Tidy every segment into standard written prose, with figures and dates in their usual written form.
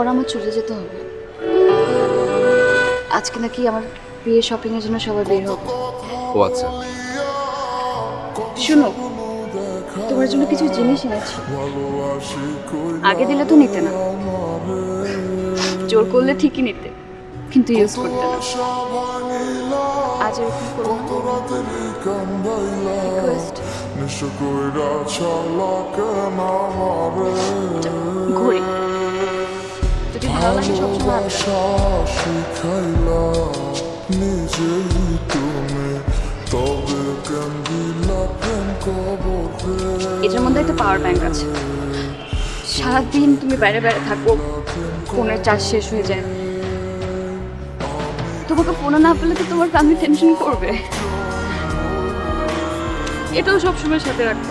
পর আমার চলে যেতে হবে। আজকে নাকি আমার বিয়ে শপিং এর জন্য সবাই বের হবে। ও আচ্ছা, শুনো, তোমার জন্য কিছু জিনিস এনেছি। আগে দিলে তো নিতে না, জোর করলে ঠিকই নিতে, কিন্তু ইউজ করতে না। আজ এরকম করো না। রিকোয়েস্ট। ঘড়ি যদি ভালো লাগে সবসময় এটার মধ্যে একটা পাওয়ার ব্যাংক আছে। সারাদিন তুমি বাইরে বাইরে থাকো, ফোনের চার্জ শেষ হয়ে যায়, তোমাকে ফোনে না পেলে তো তোমার ফ্যামিলি টেনশন করবে। এটাও সবসময় সাথে রাখো।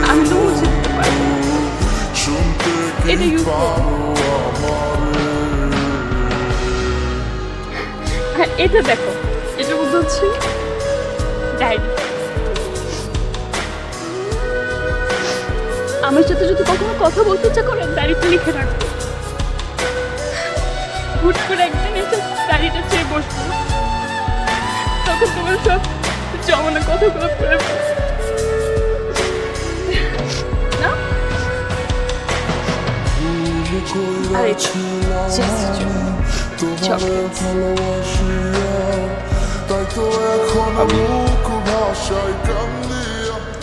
আমি তো বুঝে দিতে পারবো, এটা ইউজ আর এটা দেখো, এটা মধ্যে হচ্ছে ডায়েরি। আমার সাথে যদি কখনো কথা বলতে ইচ্ছা করে ডায়েরিতে লিখে রাখবো। হুট করে একদিন এসে ডায়েরিটা চেয়ে বসবো, তখন তোমার সব জমানো কথাগুলো পড়ে না। আর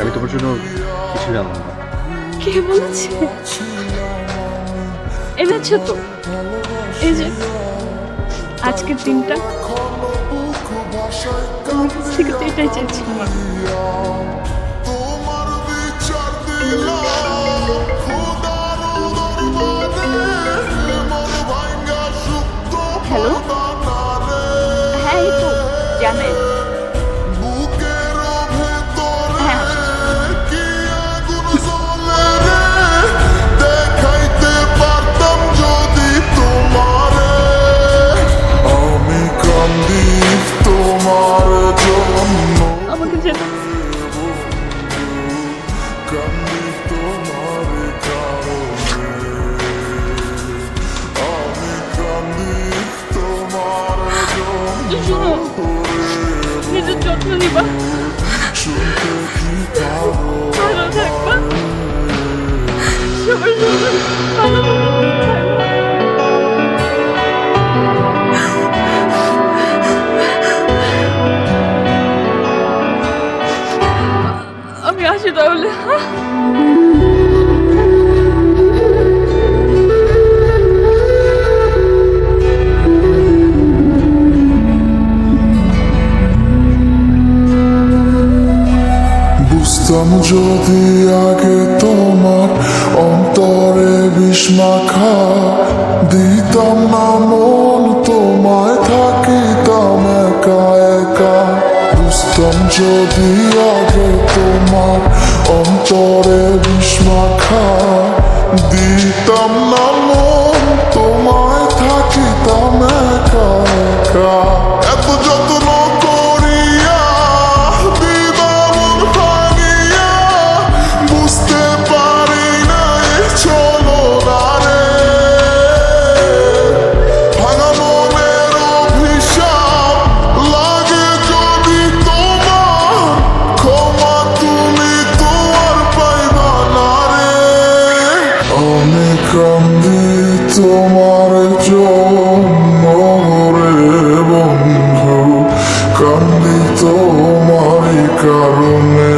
আমি তোমার জন্য কিছু জানলাম না। কে বলেছে? এনেছো তো, এই যে আজকের দিনটা তোমার কাছ থেকে তো এটাই চেয়েছিলাম। হ্যালো, হ্যাঁ এই তো জানে। আমাকে যেতে শোনো, নিজের যত্ন নিবা, ভালো থাকবা, সবার সঙ্গে ভালো থাকবা। আমি আসি তাহলে। বুঝতাম যদি আগে তোমার অন্তরে বিষ মাখা, দিতাম না মন তোমায়, থাকিতাম একা একা। বুঝতাম যদি আগে তোমার অন্তরে বিষ মাখা, দিতাম না মন তোমায়, থাকিতাম একা একা। এত যত্ন করিয়া দিবা মন ভাঙিয়া, বুঝতে পারি না এই চলো না রে। ভাঙা মনের অভিশাপ লাগে যদি তোমার, ক্ষমা তুমি তো আর পাইবা না রে। আমি কান্দি তোমার জন্য রে বন্ধু, কান্দি তোমারই কারণে।